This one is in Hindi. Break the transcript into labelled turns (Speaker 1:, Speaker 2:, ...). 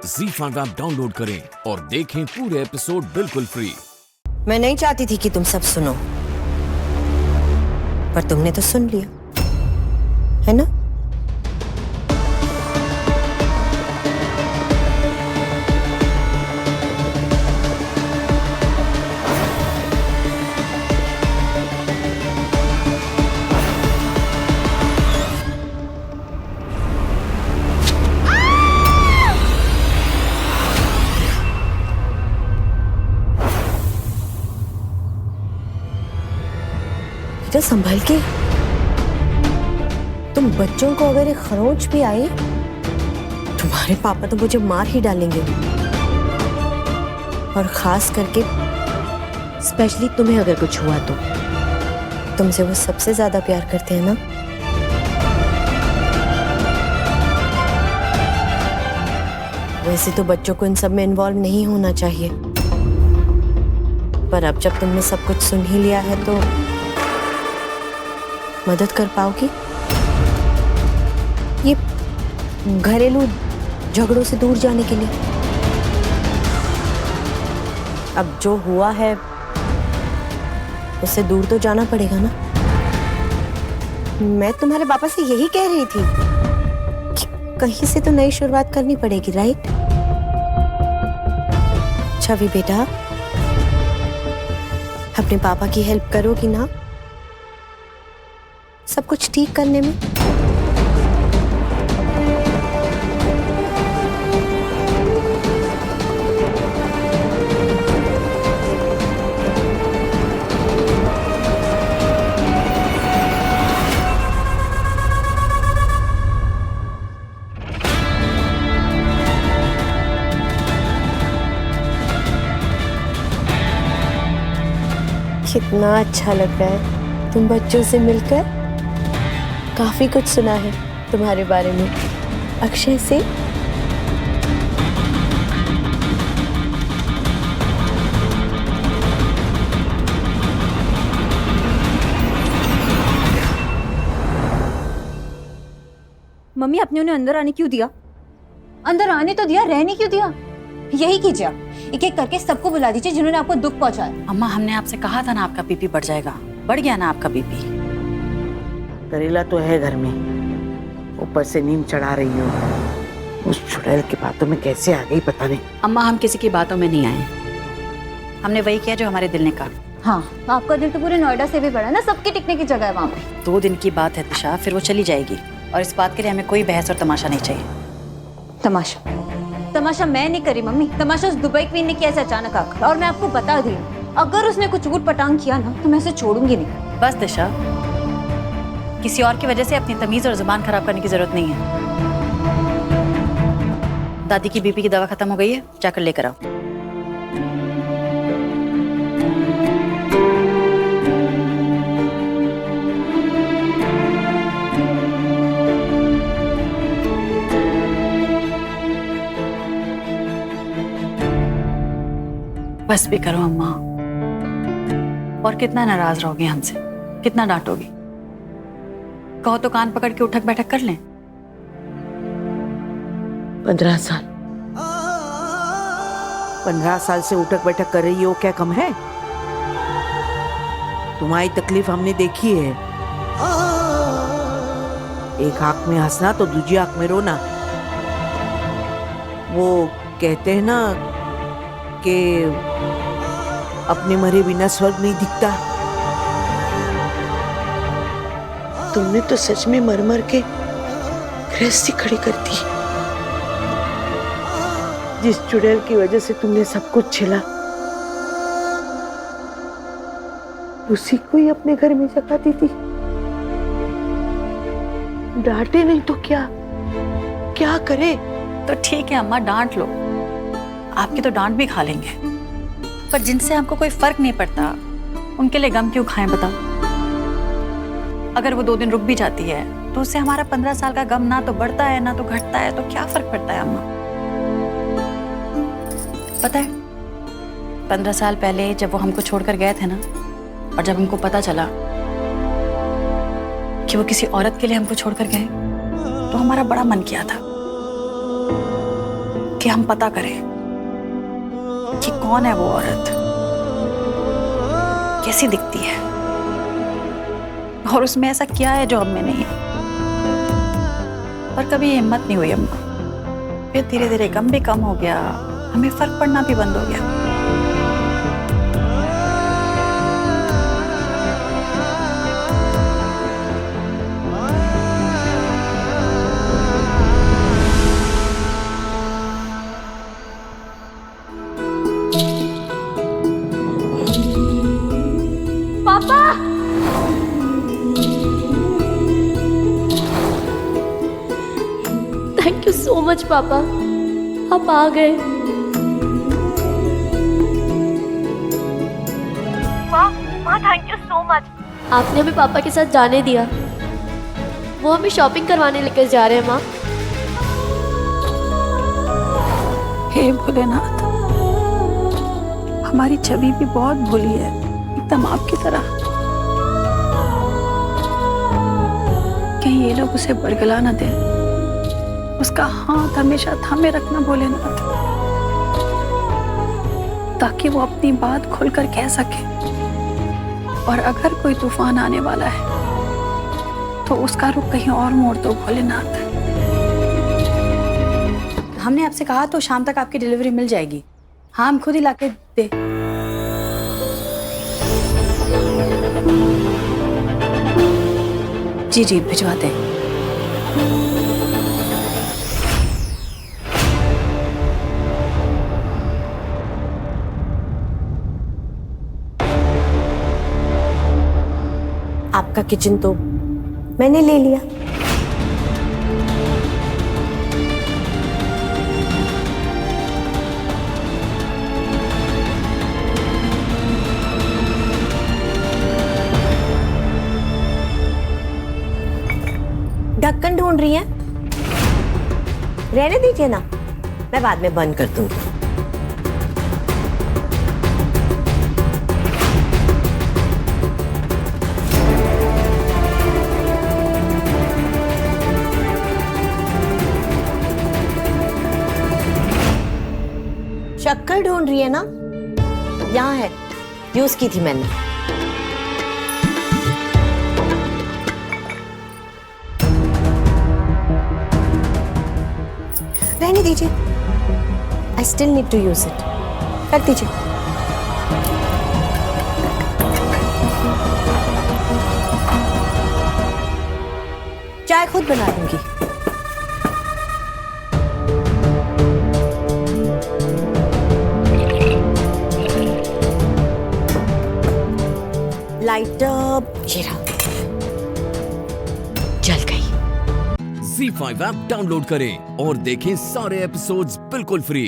Speaker 1: ZEE5 ऐप डाउनलोड करें और देखें पूरे एपिसोड बिल्कुल फ्री।
Speaker 2: मैं नहीं चाहती थी कि तुम सब सुनो, पर तुमने तो सुन लिया, है ना? बेटा संभल के, तुम बच्चों को अगर एक खरोंच भी आई, तुम्हारे पापा तो मुझे मार ही डालेंगे। और खास करके स्पेशली तुम्हें अगर कुछ हुआ तो तुमसे वो सबसे ज्यादा प्यार करते हैं ना। वैसे तो बच्चों को इन सब में इन्वॉल्व नहीं होना चाहिए, पर अब जब तुमने सब कुछ सुन ही लिया है तो मदद कर पाओगी ये घरेलू झगड़ों से दूर जाने के लिए? अब जो हुआ है उससे दूर तो जाना पड़ेगा ना। मैं तुम्हारे पापा से यही कह रही थी कि कहीं से तो नई शुरुआत करनी पड़ेगी, राइट? छवि बेटा, अपने पापा की हेल्प करोगी ना सब कुछ ठीक करने में? कितना अच्छा लग रहा है तुम बच्चों से मिलकर। काफी कुछ सुना है तुम्हारे बारे में अक्षय से।
Speaker 3: मम्मी आपने उन्हें अंदर आने क्यों दिया? अंदर आने तो दिया, रहने क्यों दिया? यही कीजिए, एक एक करके सबको बुला दीजिए जिन्होंने आपको दुख पहुंचाया।
Speaker 4: अम्मा, हमने आपसे कहा था ना आपका बीपी बढ़ जाएगा। बढ़ गया ना आपका बीपी।
Speaker 5: करेला तो है घर में, ऊपर से नींद चढ़ा रही हो। उस चुड़ैल की बातों में कैसे आ गई पता नहीं।
Speaker 4: अम्मा, हम किसी की बातों में नहीं आए, हमने वही किया जो हमारे दिल ने कहा।
Speaker 3: हाँ, आपका दिल तो पूरे नोएडा से भी बड़ा है ना, सबके टिकने की जगह है वहाँ पे।
Speaker 4: 2 दिन की बात है दिशा, फिर वो चली जाएगी और इस बात के लिए हमें कोई बहस और तमाशा नहीं चाहिए।
Speaker 3: तमाशा मैं नहीं करी मम्मी, तमाशा उस दुबई क्वीन ने किया ऐसे अचानक आकर। और मैं आपको बता दी, अगर उसने कुछ ऊट पटांग किया ना तो मैं उसे छोड़ूंगी नहीं।
Speaker 4: बस दिशा, किसी और की वजह से अपनी तमीज और जुबान खराब करने की जरूरत नहीं है। दादी की बीपी की दवा खत्म हो गई है, जाकर लेकर आओ। बस भी करो अम्मा। और कितना नाराज रहोगे हमसे, कितना डांटोगी? कहो तो कान पकड़ के उठक बैठक कर लें।
Speaker 5: 15 साल 15 साल से उठक बैठक कर रही हो, क्या कम है? तुम्हारी तकलीफ हमने देखी है। एक आंख में हंसना तो दूसरी आंख में रोना। वो कहते हैं ना कि अपने मरे बिना स्वर्ग नहीं दिखता। तुमने तो सच में मर मर के गृहस्थी खड़ी कर दी। जिस चुड़ैल की वजह से तुमने सब कुछ झेला, उसी को ही अपने घर में जगह दी थी। डांटे नहीं तो क्या करे?
Speaker 4: तो ठीक है अम्मा, डांट लो। आपकी तो डांट भी खा लेंगे, पर जिनसे हमको कोई फर्क नहीं पड़ता उनके लिए गम क्यों खाएं बताओ? अगर वो 2 दिन रुक भी जाती है तो उससे हमारा 15 साल का गम ना तो बढ़ता है ना तो घटता है, तो क्या फर्क पड़ता है अम्मा? पता है, 15 साल पहले जब वो हमको छोड़कर गए थे ना, और जब हमको पता चला कि वो किसी औरत के लिए हमको छोड़कर गए, तो हमारा बड़ा मन किया था कि हम पता करें कि कौन है वो औरत, कैसी दिखती है और उसमें ऐसा क्या है जो हम में नहीं है। पर कभी हिम्मत नहीं हुई अम्मा। फिर धीरे धीरे गम भी कम हो गया, हमें फर्क पड़ना भी बंद हो गया।
Speaker 2: थैंक यू सो मच पापा, आप आ गए।
Speaker 6: माँ थैंक यू सो मच।
Speaker 2: आपने हमें पापा के साथ जाने दिया, वो हमें शॉपिंग करवाने लेकर जा रहे हैं माँ।
Speaker 4: हे भोलेनाथ, हमारी छवि भी बहुत भोली है, एकदम आपकी तरह। कहीं ये लोग उसे बरगला न दें। उसका हाथ हमेशा थामे रखना भोलेनाथ, ताकि वो अपनी बात खुलकर कह सके। और अगर कोई तूफान आने वाला है तो उसका रुख कहीं और मोड़ दो भोलेनाथ।
Speaker 7: हमने आपसे कहा तो शाम तक आपकी डिलीवरी मिल जाएगी। हाँ, हम खुद ही लाके दे। जी जी भिजवा दें।
Speaker 2: आपका किचन तो मैंने ले लिया। ढक्कन ढूंढ रही हैं? रहने दीजिए ना, मैं बाद में बंद कर दूंगी। शक्कर ढूंढ रही है ना? यहाँ है, यूज की थी मैंने। रहने दीजिए, I still need to use it. कर दीजिए। चाय खुद बना दूंगी। लाइटर ये रहा, जल गई।
Speaker 1: Z5 ऐप डाउनलोड करें और देखें सारे एपिसोड्स बिल्कुल फ्री।